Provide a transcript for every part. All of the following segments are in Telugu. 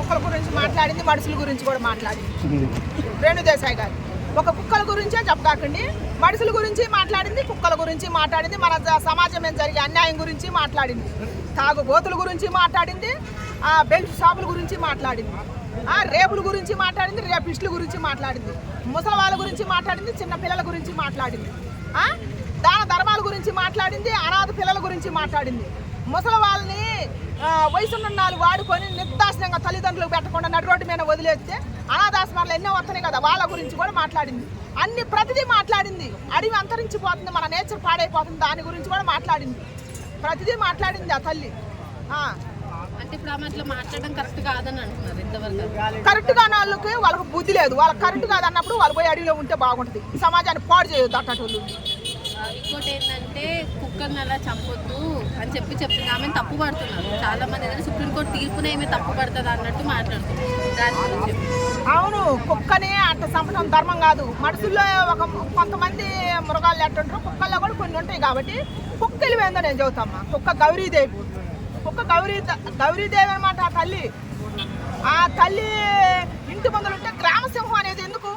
కుక్కల గురించి మాట్లాడింది, మనుషుల గురించి కూడా మాట్లాడింది రేణుదేశాయ్ గారు. ఒక కుక్కల గురించే చెప్పకండి, మనుషుల గురించి మాట్లాడింది, కుక్కల గురించి మాట్లాడింది, మన సమాజం మీద జరిగే అన్యాయం గురించి మాట్లాడింది, తాగుబోతుల గురించి మాట్లాడింది, బెల్ట్ షాపుల గురించి మాట్లాడింది, రేపుల గురించి మాట్లాడింది, రేపిస్టుల గురించి మాట్లాడింది, ముసలి వాళ్ళ గురించి మాట్లాడింది, చిన్న పిల్లల గురించి మాట్లాడింది, దాన ధర్మాల గురించి మాట్లాడింది, అనాథ పిల్లల గురించి మాట్లాడింది, ముసలి వాళ్ళని వయసున్నాళ్ళు వాడుకొని నిర్దాక్షిణ్యంగా తల్లిదండ్రులకు పెట్టకుండా నడు రోడ్డు మీద వదిలేస్తే అనాథాశ్రమాలు ఎన్నో వస్తున్నాయి కదా, వాళ్ళ గురించి కూడా మాట్లాడింది. ప్రతిదీ మాట్లాడింది. అడవి అంతరించిపోతుంది, మన నేచర్ పాడైపోతుంది, దాని గురించి కూడా మాట్లాడింది. ప్రతిదీ మాట్లాడింది ఆ తల్లి. అంటే ఇప్పుడు ఆమె అట్లా మాట్లాడడం కరెక్ట్ కాదని అంటున్నారు. ఇంతవరకు కరెక్ట్ కాని వాళ్ళకి బుద్ధి లేదు. వాళ్ళకి కరెక్ట్ కాదన్నప్పుడు వాళ్ళు పోయి అడవిలో ఉంటే బాగుంటుంది. సమాజాన్ని పాడు చేయొద్దు అట్టోళ్ళు. ఇంకోటి ఏంటంటే కుక్కర్ని అలా చంపొద్దు అని చెప్తుంది. ఆమె తప్పు పడుతున్నారు చాలా మంది. ఏదైనా సుప్రీంకోర్టు తీర్పునే ఏమి తప్పు పడుతుంది అన్నట్టు మాట్లాడుతున్నారు. దాని గురించి అవును, కుక్కని అట్ట చంపడం ధర్మం కాదు. మనుషుల్లో కొంతమంది మృగాలు ఎట్టుంటారు, కుక్కల్లో కూడా కొన్ని ఉంటాయి. కాబట్టి కుక్క వెళ్ళిపోయిందో నేను చెబుతామ్మా. కుక్క గౌరీదేవి. కుక్క గౌరీదేవి అనమాట ఆ తల్లి. ఆ తల్లి ఇంటి ముందులుంటే గ్రామసింహం అనేది ఎందుకు?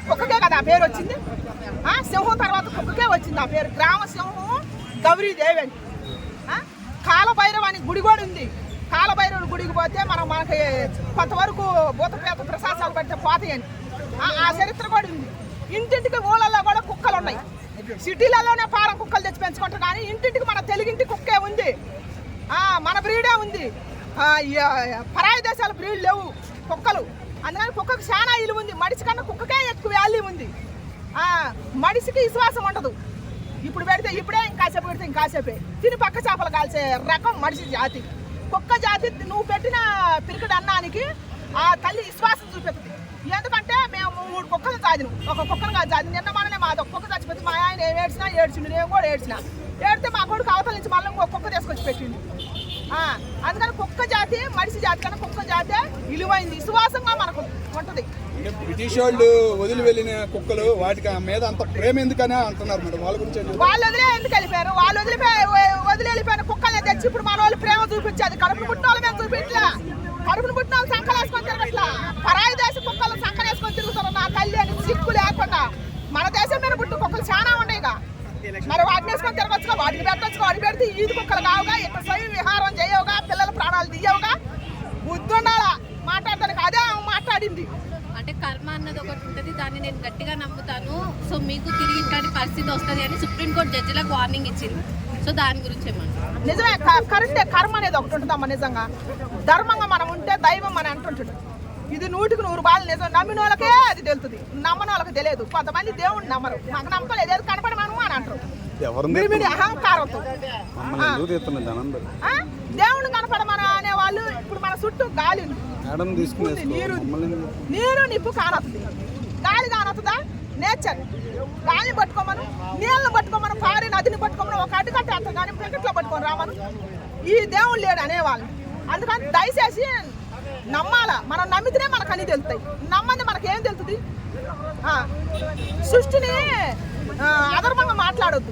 కుక్కకే కదా ఆ పేరు వచ్చింది. సింహం తర్వాత కుక్కకే వచ్చింది ఆ పేరు. గ్రామసింహం గౌరీదేవి అని. కాలభైరవ అని గుడి కూడా ఉంది. కాలభైరవుని గుడికి పోతే మనకి కొంతవరకు భూతప్రేత ప్రశాసాలు పడితే పోతాయని ఆ చరిత్ర కూడా ఉంది. ఇంటింటికి ఊళ్ళల్లో కూడా కుక్కలు ఉన్నాయి. సిటీలలోనే పారం కుక్కలు తెచ్చి పెంచుకుంటారు, కానీ ఇంటింటికి మన తెలుగింటి కుక్కే ఉంది. మన బ్రీడే ఉంది. పరాయి దేశాల బ్రీడ్ లేవు కుక్కలు. అందుకని కుక్కకు చాలా ఇల్లు ఉంది. మనిషి కన్నా కుక్కకే ఎక్కువ వాల్యూ ఉంది. మనిషికి విశ్వాసం ఉండదు. ఇప్పుడు పెడితే ఇప్పుడే, ఇంకాసేపు పెడితే ఇంకాసేపే తిని పక్క చేపలు కాల్చే రకం మనిషి జాతి. కుక్క జాతి నువ్వు పెట్టిన పిరికిడి అన్నానికి ఆ తల్లి విశ్వాసం చూపెడుతుంది. ఎందుకంటే మేము 3 కుక్కలు చాదిను, ఒక కుక్కను కాదు చాది. నిన్న మననే మాది ఒక కుక్క చచ్చిపోతే మా ఆయన ఏం ఏడ్చిండు, నేను కూడా ఏడితే మా కొడుకు అవతల నుంచి మళ్ళీ ఇంకో కుక్క తీసుకొచ్చి పెట్టిండు. అందుకని కుక్క జాతి మనిషి జాతి కన్నా కుక్క జాతి విలువైంది, విశ్వాసంగా మనకు ఉంటుంది. బ్రిటిష్ వాళ్ళు వదిలి వెళ్ళిన కుక్కలు వాటికి మీద అంత ప్రేమ ఎందుకని అంటున్నారు మేడం. వాళ్ళ గురించి వాళ్ళు వదిలే ఎందుకు వెళ్ళిపోయారు? వాళ్ళు వదిలి వెళ్ళిపోయిన కుక్కల్ని తెచ్చి ఇప్పుడు మన వాళ్ళు ప్రేమ చూపించేది. కడుపును పుట్టిన వాళ్ళ మీద చూపించలే. కడుపును పుట్టిన వాళ్ళు సంకలు వేసుకొని తిరగట్లా. పరాయి దేశ కుక్కలు సంకలు వేసుకొని తిరుగుతారు. నా తల్లి అని సిక్కు లేకుండా మన దేశం మీద పుట్టిన కుక్కలు చాలా ఉన్నాయిగా. మరి వాటిని వేసుకొని తిరగచ్చుగా, వాటిని పెట్టచ్చుగా. వాటి పెడితే ఈది కుక్కలు కావుగా, ఇట్లా స్వయం విహారం చేయవుగా, పిల్లల ప్రాణాలు తీయవుగా. బుద్ధి ఉండాలా మాట్లాడతానికి. అదే మాట్లాడింది. అంటే కర్మ అన్నది ఒకటి ఉంటుంది, దాన్ని నేను గట్టిగా నమ్ముతాను. సో మీకు తిరిగి ఇట్లాంటి పరిస్థితి వస్తుంది అని సుప్రీంకోర్టు జడ్జిలకు వార్నింగ్ ఇచ్చింది. సో దాని గురించి ఏమన్నా? నిజమే, కరెక్టే. కర్మ అనేది ఒకటి ఉంటుందమ్మా. నిజంగా ధర్మంగా మనం ఉంటే దైవం అని అంటుంటాడు. ఇది 100కి 100 బాలు నిజం. నమ్మిన వాళ్ళకే అది తెలుస్తుంది, నమ్మని వాళ్ళకి తెలియదు. కొంతమంది దేవుడిని నమ్మరు. మాకు నమ్మకం లేదు, ఏది కనపడి మనము అని అంటారు. అహంకారంతో దేవుడిని కనపడమని అనేవాళ్ళు. ఇప్పుడు మన చుట్టూ గాలి నీరు నిప్పు కానొస్తుంది. గాలి కానొస్తుందా? నేచర్. గాలిని పట్టుకోమను, నీళ్ళని పట్టుకోమను, పారి నదిని పట్టుకోమను, ఒక అడ్డుకట్టే అంత కానీ పెంకట్లో పట్టుకొని రామను. ఈ దేవుడు లేడు అనేవాళ్ళు. అందుకని దయచేసి నమ్మాలా. మనం నమ్మితేనే మనకు అన్ని తెలుస్తాయి. నమ్మంది మనకేం తెలుస్తుంది? సృష్టిని అధర్మంగా మాట్లాడొద్దు.